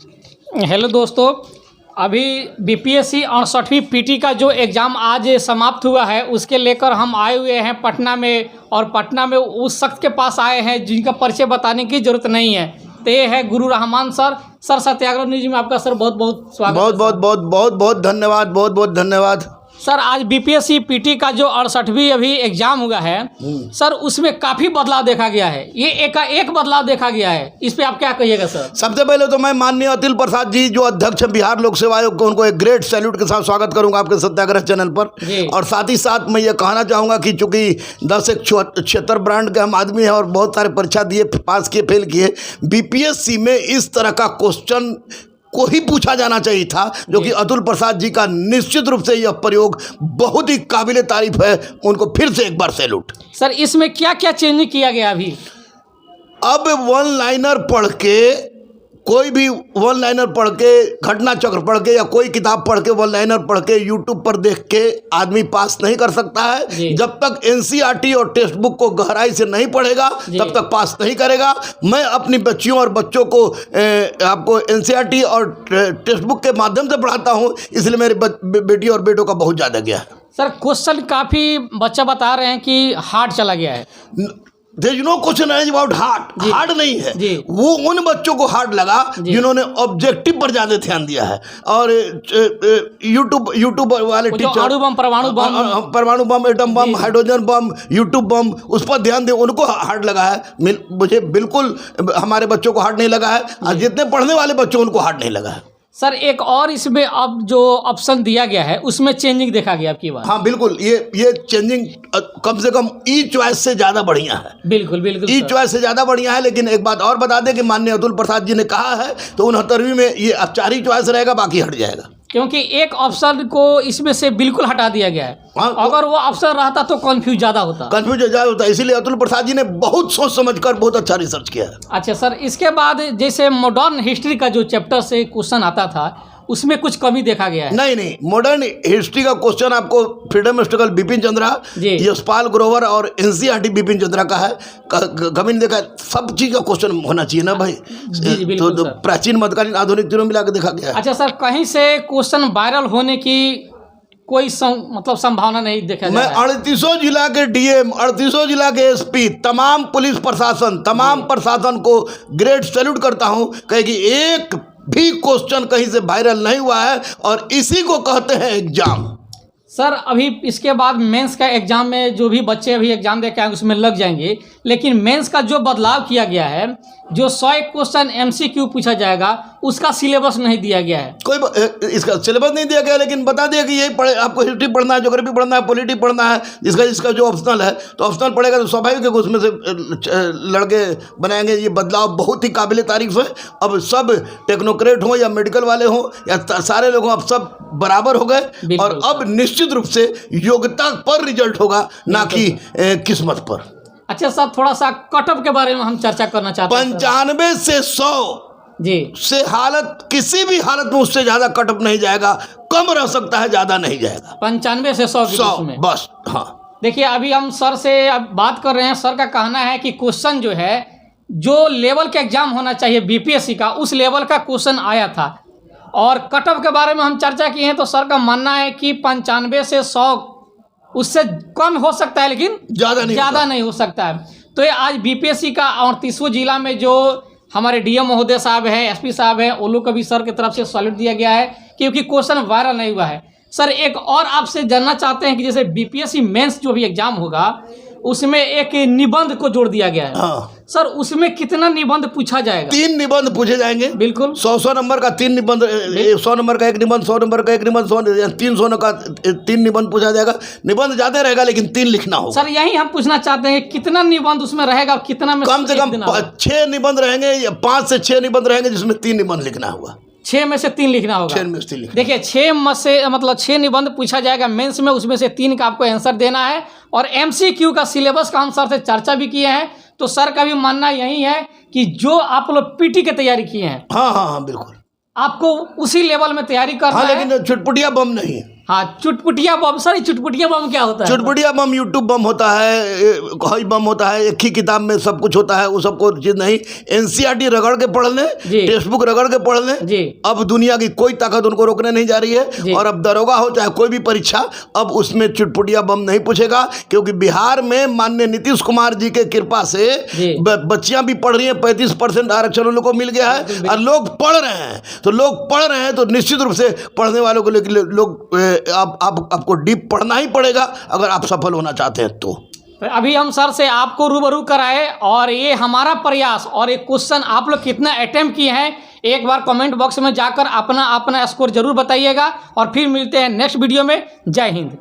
Hello दोस्तों, अभी BPSC 68वीं PT का जो एग्ज़ाम आज समाप्त हुआ है उसके लेकर हम आए हुए हैं पटना में। और पटना में उस शख्स के पास आए हैं जिनका परिचय बताने की ज़रूरत नहीं है। तो ये है गुरु रहमान सर। सर, सत्याग्रह न्यूज़ में आपका सर बहुत बहुत स्वागत। बहुत धन्यवाद, बहुत धन्यवाद। सर, आज बीपीएससी पीटी का जो 68वीं अभी एग्ज़ाम हुआ है सर, उसमें काफ़ी बदलाव देखा गया है। ये एक बदलाव देखा गया है, इस पे आप क्या कहिएगा सर? सबसे पहले तो मैं माननीय अतुल प्रसाद जी जो अध्यक्ष हैं बिहार लोक सेवा आयोग को, उनको एक ग्रेट सैल्यूट के साथ स्वागत करूंगा आपके सत्याग्रह चैनल पर। और साथ ही साथ मैं ये कहना चाहूँगा कि चूँकि 10-176 ब्रांड के हम आदमी हैं और बहुत सारे परीक्षा दिए, पास किए, फेल किए, बीपीएससी में इस तरह का क्वेश्चन को ही पूछा जाना चाहिए था, जो कि अतुल प्रसाद जी का निश्चित रूप से यह प्रयोग बहुत ही काबिले तारीफ है। उनको फिर से एक बार सैल्यूट। सर, इसमें क्या क्या चेंज किया गया अभी? अब वन लाइनर पढ़ के, कोई भी वन लाइनर पढ़ के, घटना चक्र पढ़ के या कोई किताब पढ़ के, वन लाइनर पढ़ के यूट्यूब पर देख के आदमी पास नहीं कर सकता है। जब तक एनसीईआरटी और टेक्स्ट बुक को गहराई से नहीं पढ़ेगा तब तक पास नहीं करेगा। मैं अपनी बच्चियों और बच्चों को आपको एनसीईआरटी और टेक्स्ट बुक के माध्यम से पढ़ाता हूँ, इसलिए मेरे बेटी और बेटों का बहुत ज़्यादा गया है। सर, क्वेश्चन काफ़ी बच्चा बता रहे हैं कि हार्ड चला गया है। There is no question about hard नहीं है। वो उन बच्चों को हार्ड लगा जिन्होंने ऑब्जेक्टिव पर ज्यादा ध्यान दिया है। और यूट्यूब वाले टीचर परमाणु bomb, atom bomb, hydrogen bomb, YouTube bomb, उस पर ध्यान दे, उनको हार्ड लगा है। मुझे बिल्कुल हमारे बच्चों को हार्ड नहीं लगा है, और जितने पढ़ने वाले बच्चों उनको हार्ड नहीं लगा है। सर, एक और इसमें अब जो ऑप्शन दिया गया है उसमें चेंजिंग देखा गया आपकी बात? हाँ बिल्कुल, ये चेंजिंग कम से कम ई चॉइस से ज़्यादा बढ़िया है। बिल्कुल ई चॉइस से ज़्यादा बढ़िया है। लेकिन एक बात और बता दें कि माननीय अतुल प्रसाद जी ने कहा है तो 69वीं में ये अब 4 ही चॉइस रहेगा, बाकी हट जाएगा। क्योंकि एक ऑप्शन को इसमें से बिल्कुल हटा दिया गया है। अगर वो ऑप्शन रहता तो कंफ्यूज ज़्यादा होता। इसीलिए अतुल प्रसाद जी ने बहुत सोच समझकर बहुत अच्छा रिसर्च किया है। अच्छा सर, इसके बाद जैसे मॉडर्न हिस्ट्री का जो चैप्टर से क्वेश्चन आता था उसमें कुछ कमी देखा गया है? नहीं, मॉडर्न हिस्ट्री का क्वेश्चन आपको फ्रीडम स्ट्रगल बिपिन चंद्रा, यशपाल ग्रोवर और एनसीईआरटी बिपिन चंद्रा का है। कभी नहीं देखा। सब चीज का क्वेश्चन होना चाहिए ना भाई। तो प्राचीन मध्यकालीन आधुनिक तीनों मिला के देखा गया है। अच्छा सर, कहीं से क्वेश्चन वायरल होने की कोई मतलब संभावना नहीं देखा मैं 38 जिला के डीएम, 38 जिला के एसपी, तमाम पुलिस प्रशासन, तमाम प्रशासन को ग्रेट सैल्यूट करता हूँ, कहे कि एक भी क्वेश्चन कहीं से वायरल नहीं हुआ है, और इसी को कहते हैं एग्जाम। सर, अभी इसके बाद मेंस का एग्जाम में जो भी बच्चे अभी एग्जाम दे के आएंगे उसमें लग जाएंगे, लेकिन मेंस का जो बदलाव किया गया है, जो 100 क्वेश्चन एमसीक्यू पूछा जाएगा, उसका सिलेबस नहीं दिया गया है। कोई इसका सिलेबस नहीं दिया गया, लेकिन बता दिया कि ये आपको हिस्ट्री पढ़ना है, ज्योग्राफी पढ़ना है, पॉलिटी पढ़ना है। इसका जो ऑप्शनल है तो ऑप्शनल पढ़ेगा तो स्वाभाविक है कि उसमें से लड़के बनाएंगे। ये बदलाव बहुत ही काबिले तारीफ है। अब सब टेक्नोक्रेट हों या मेडिकल वाले हों या सारे लोग हों, अब सब बराबर हो गए। और अब निश्चित रूप से योग्यता पर रिजल्ट होगा, ना कि किस्मत पर। अच्छा सर, थोड़ा सा कटअप के बारे में हम चर्चा करना चाहते हैं। 95 से 100 से हालत किसी भी हालत में उससे ज्यादा कटअप नहीं जाएगा। कम रह सकता है, ज्यादा नहीं जाएगा। 95 से 100 में बस। हाँ, देखिए अभी हम सर से अब बात कर रहे हैं। सर का कहना है कि क्वेश्चन जो है, जो लेवल का एग्जाम होना चाहिए बीपीएससी का, उस लेवल का क्वेश्चन आया था। और कटअप के बारे में हम चर्चा किए हैं तो सर का मानना है कि 95 से 100 उससे कम हो सकता है, लेकिन ज़्यादा नहीं हो सकता है। तो ये आज बीपीएससी का 38वां जिला में जो हमारे डीएम महोदय साहब हैं, एसपी साहब हैं, उन लोग को भी सर की तरफ से सैल्यूट दिया गया है क्योंकि क्वेश्चन वायरल नहीं हुआ है। सर, एक और आपसे जानना चाहते हैं कि जैसे बीपीएससी मेंस जो भी एग्जाम होगा उसमें एक निबंध को जोड़ दिया गया है। हाँ। सर, उसमें कितना निबंध पूछा जाएगा? 3 निबंध पूछे जाएंगे। बिल्कुल। 100 नंबर का 3 निबंध, 100 नंबर का 1 निबंध, 100 नंबर का 1 निबंध, 300 का 3 निबंध पूछा जाएगा। निबंध ज्यादा रहेगा लेकिन 3 लिखना होगा। सर, यही हम पूछना चाहते हैं कितना निबंध उसमें रहेगा, कितना में? कम से कम 6 निबंध रहेंगे या 5 से 6 निबंध रहेंगे, जिसमें 3 निबंध लिखना होगा। 6 में से 3 लिखना होगा। 6 में से 3 लिखना। देखिए 6 में से मतलब 6 निबंध पूछा जाएगा मेंस में, उसमें से 3 का आपको आंसर देना है। और एमसीक्यू का सिलेबस का हम सर से चर्चा भी किए हैं, तो सर का भी मानना यही है कि जो आप लोग पीटी की तैयारी किए हैं, हाँ बिल्कुल, आपको उसी लेवल में तैयारी करना है। लेकिन छुटपुटिया बम नहीं। हाँ, चुटपुटिया बम। सर, चुटपुटिया बम क्या होता है? चुटपुटिया बम यूट्यूब बम होता है, कोई बम होता है, एक ही किताब में सब कुछ होता है, वो सबको चीज नहीं। एनसीईआरटी रगड़ के पढ़ लें, टेक्स्ट बुक रगड़ के पढ़ लें जी। अब दुनिया की कोई ताकत उनको रोकने नहीं जा रही है। और अब दरोगा हो चाहे कोई भी परीक्षा, अब उसमें चुटपुटिया बम नहीं पूछेगा, क्योंकि बिहार में माननीय नीतीश कुमार जी के कृपा से बच्चियां भी पढ़ रही हैं, 35% आरक्षण उन लोगों को मिल गया है और लोग पढ़ रहे हैं। तो लोग पढ़ रहे हैं तो निश्चित रूप से पढ़ने वालों को लेकर लोग आपको डीप पढ़ना ही पड़ेगा अगर आप सफल होना चाहते हैं। तो अभी हम सर से आपको रूबरू कराए और ये हमारा प्रयास और एक क्वेश्चन आप लोग कितना अटेम्प्ट किए हैं, एक बार कमेंट बॉक्स में जाकर अपना अपना स्कोर जरूर बताइएगा। और फिर मिलते हैं नेक्स्ट वीडियो में। जय हिंद।